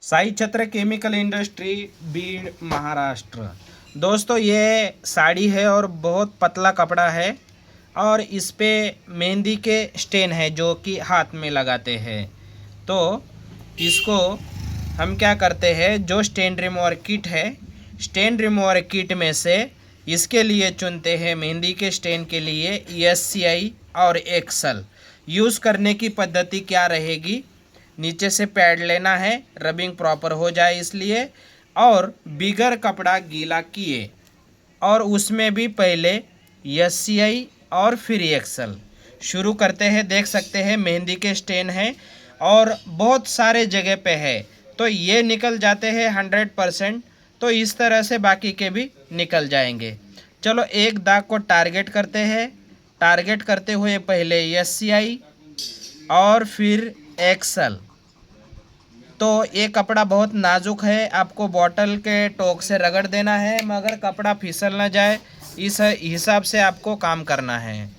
साई छत्र chemical industry, Bir, Maharashtra. दोस्तों, ये साड़ी है और बहुत पतला कपड़ा है और इस पे मेहंदी के स्टेन है जो कि हाथ में लगाते हैं। तो इसको हम क्या करते हैं, जो स्टेन रिमूवर किट है, स्टेन रिमूवर किट में से इसके लिए चुनते हैं मेहंदी के स्टेन के लिए SCI और एक्सल। यूज़ करने की पद्धति क्या रहेगी, नीचे से पैड लेना है, रबिंग प्रॉपर हो जाए इसलिए, और बिगर कपड़ा गीला किए और उसमें भी पहले SCI और फिर एक्सल शुरू करते हैं। देख सकते हैं मेहंदी के स्टेन हैं और बहुत सारे जगह पे है, तो ये निकल जाते हैं 100%। तो इस तरह से बाकी के भी निकल जाएंगे। चलो एक दाग को टारगेट करते हैं। टारगेट करते हुए पहले SCI और फिर एक्सल। तो ये कपड़ा बहुत नाजुक है, आपको बॉटल के टोक से रगड़ देना है मगर कपड़ा फिसल ना जाए, इस हिसाब से आपको काम करना है।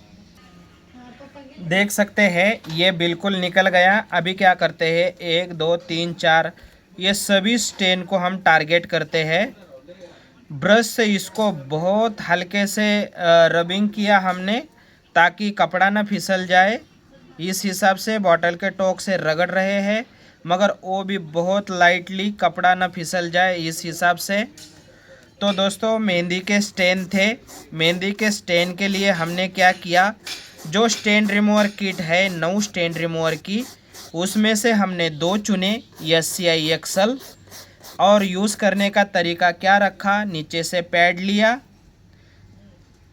देख सकते हैं ये बिल्कुल निकल गया। अभी क्या करते हैं, 1 2 3 4 ये सभी स्टेन को हम टारगेट करते हैं। ब्रश से इसको बहुत हल्के से रबिंग किया हमने ताकि कपड़ा ना फिसल जाए। इस हिसाब से बॉटल के टोक से रगड़ रहे हैं मगर वो भी बहुत लाइटली, कपड़ा ना फिसल जाए इस हिसाब से। तो दोस्तों, मेहंदी के स्टेन थे। मेहंदी के स्टेन के लिए हमने क्या किया, जो स्टेन रिमूवर किट है 9 स्टेन रिमूवर की, उसमें से हमने 2 चुने SCI एक्सल। और यूज़ करने का तरीका क्या रखा, नीचे से पैड लिया,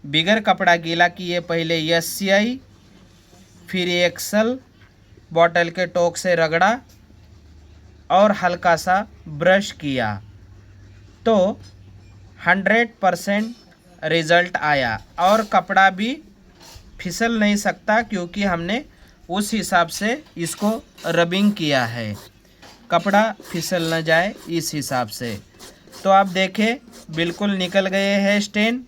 बिगर कपड़ा गीला किए पहले SCI फिर एक्सल, बॉटल के टोक से रगड़ा और हल्का सा ब्रश किया तो 100% रिज़ल्ट आया। और कपड़ा भी फिसल नहीं सकता क्योंकि हमने उस हिसाब से इसको रबिंग किया है, कपड़ा फिसल न जाए इस हिसाब से। तो आप देखें बिल्कुल निकल गए हैं स्टेन।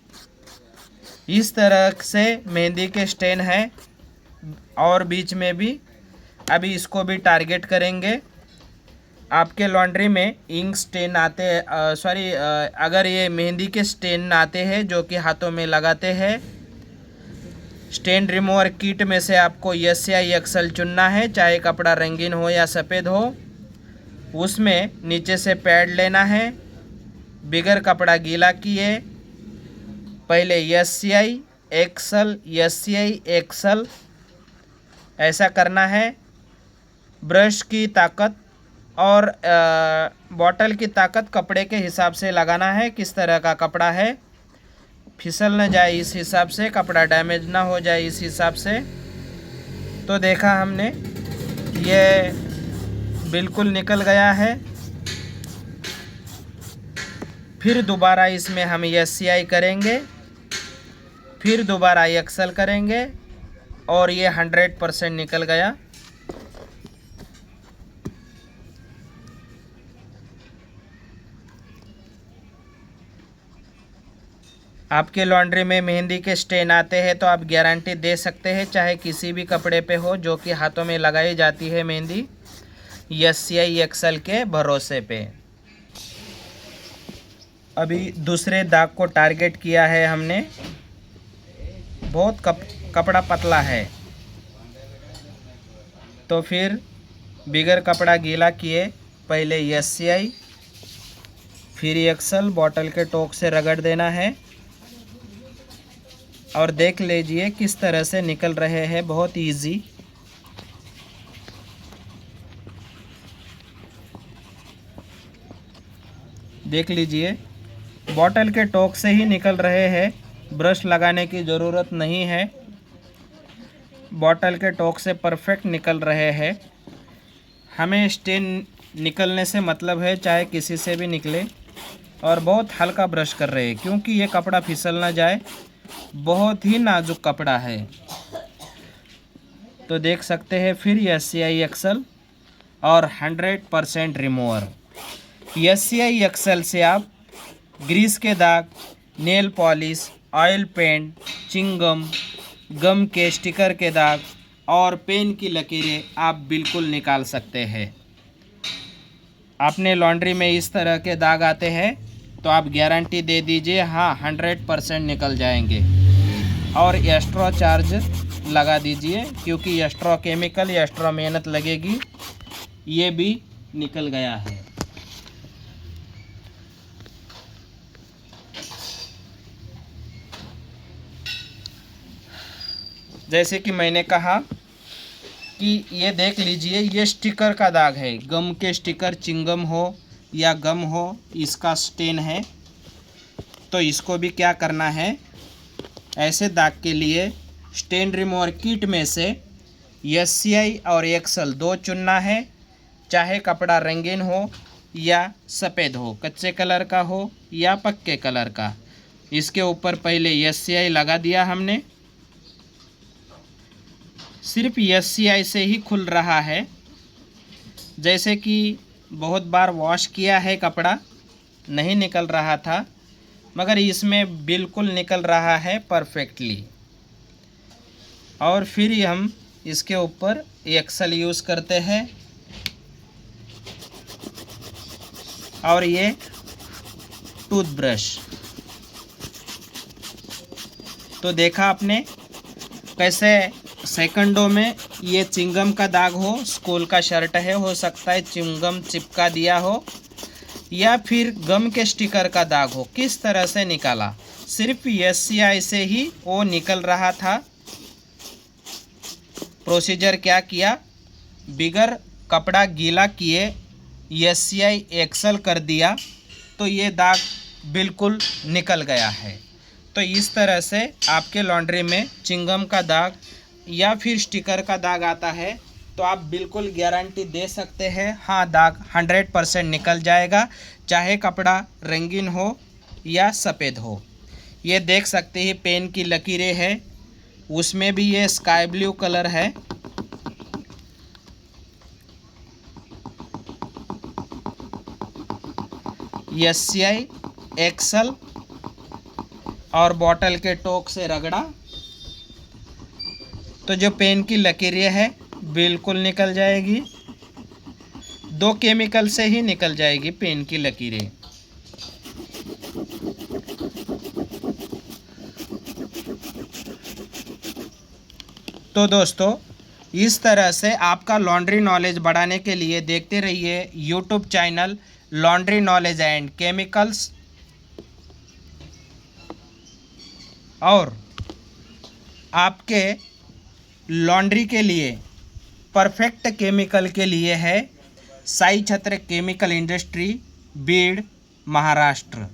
इस तरह से मेहंदी के स्टेन है और बीच में भी। अभी इसको भी टारगेट करेंगे। आपके लॉन्ड्री में इंक स्टेन आते हैं, अगर ये मेहंदी के स्टेन आते हैं जो कि हाथों में लगाते हैं, स्टेन रिमूवर किट में से आपको SCI एक्सल चुनना है, चाहे कपड़ा रंगीन हो या सफ़ेद हो। उसमें नीचे से पैड लेना है, बिगर कपड़ा गीला किए पहले SCI एक्सल, SCI एक्सल, ऐसा करना है। ब्रश की ताकत और बॉटल की ताकत कपड़े के हिसाब से लगाना है, किस तरह का कपड़ा है, फिसल न जाए इस हिसाब से, कपड़ा डैमेज ना हो जाए इस हिसाब से। तो देखा हमने ये बिल्कुल निकल गया है। फिर दोबारा इसमें हम SCI करेंगे, फिर दोबारा एक्सल करेंगे और ये 100% निकल गया। आपके लॉन्ड्री में मेहंदी के स्टेन आते हैं तो आप गारंटी दे सकते हैं, चाहे किसी भी कपड़े पे हो जो कि हाथों में लगाई जाती है मेहंदी, SCI एक्सल के भरोसे पे। अभी दूसरे दाग को टारगेट किया है हमने। बहुत कपड़ा पतला है, तो फिर बिगर कपड़ा गीला किए पहले SCI फिर एक्सल, बॉटल के टोक से रगड़ देना है और देख लीजिए किस तरह से निकल रहे हैं, बहुत इजी। देख लीजिए बॉटल के टोक से ही निकल रहे हैं, ब्रश लगाने की ज़रूरत नहीं है, बॉटल के टोक से परफेक्ट निकल रहे हैं। हमें स्टेन निकलने से मतलब है, चाहे किसी से भी निकले। और बहुत हल्का ब्रश कर रहे हैं क्योंकि ये कपड़ा फिसल ना जाए, बहुत ही नाजुक कपड़ा है। तो देख सकते हैं फिर SCI एक्सल और 100% रिमूवर। SCI एक्सल से आप ग्रीस के दाग, nail polish, oil paint, chewing gum, gum के स्टिकर के दाग और पेन की लकीरें आप बिल्कुल निकाल सकते हैं। आपने लॉन्ड्री में इस तरह के दाग आते हैं तो आप गारंटी दे दीजिए, हाँ 100% निकल जाएंगे। और एक्स्ट्रा चार्ज लगा दीजिए, क्योंकि एक्स्ट्रा केमिकल, एक्स्ट्रा मेहनत लगेगी। ये भी निकल गया है। जैसे कि मैंने कहा कि ये देख लीजिए, ये स्टिकर का दाग है। गम के स्टिकर, चिंगम हो या गम हो, इसका स्टेन है। तो इसको भी क्या करना है, ऐसे दाग के लिए स्टेन रिमूवर किट में से SCI और एक्सल 2 चुनना है। चाहे कपड़ा रंगीन हो या सफ़ेद हो, कच्चे कलर का हो या पक्के कलर का। इसके ऊपर पहले SCI लगा दिया हमने। सिर्फ SCI से ही खुल रहा है। जैसे कि बहुत बार वॉश किया है, कपड़ा नहीं निकल रहा था, मगर इसमें बिल्कुल निकल रहा है परफेक्टली। और फिर हम इसके ऊपर एक्सल यूज़ करते हैं। और ये टूथब्रश, तो देखा आपने कैसे सेकंडों में ये चिंगम का दाग हो, स्कूल का शर्ट है, हो सकता है चिंगम चिपका दिया हो, या फिर गम के स्टिकर का दाग हो, किस तरह से निकाला। सिर्फ SCI से ही वो निकल रहा था। प्रोसीजर क्या किया, बिगर कपड़ा गीला किए SCI एक्सल कर दिया, तो ये दाग बिल्कुल निकल गया है। तो इस तरह से आपके लॉन्ड्री में चिंगम का दाग या फिर स्टिकर का दाग आता है तो आप बिल्कुल गारंटी दे सकते हैं, हाँ दाग 100% निकल जाएगा, चाहे कपड़ा रंगीन हो या सफ़ेद हो। ये देख सकते हैं पेन की लकीरें हैं, उसमें भी ये स्काई ब्लू कलर है। SCI एक्सल और बॉटल के टोक से रगड़ा तो जो पेन की लकीरें है बिल्कुल निकल जाएगी। 2 केमिकल से ही निकल जाएगी पेन की लकीरें। तो दोस्तों, इस तरह से आपका लॉन्ड्री नॉलेज बढ़ाने के लिए देखते रहिए YouTube channel laundry knowledge and chemicals. और आपके लॉन्ड्री के लिए परफेक्ट केमिकल के लिए है साई छत्र केमिकल इंडस्ट्री, बीड़, महाराष्ट्र।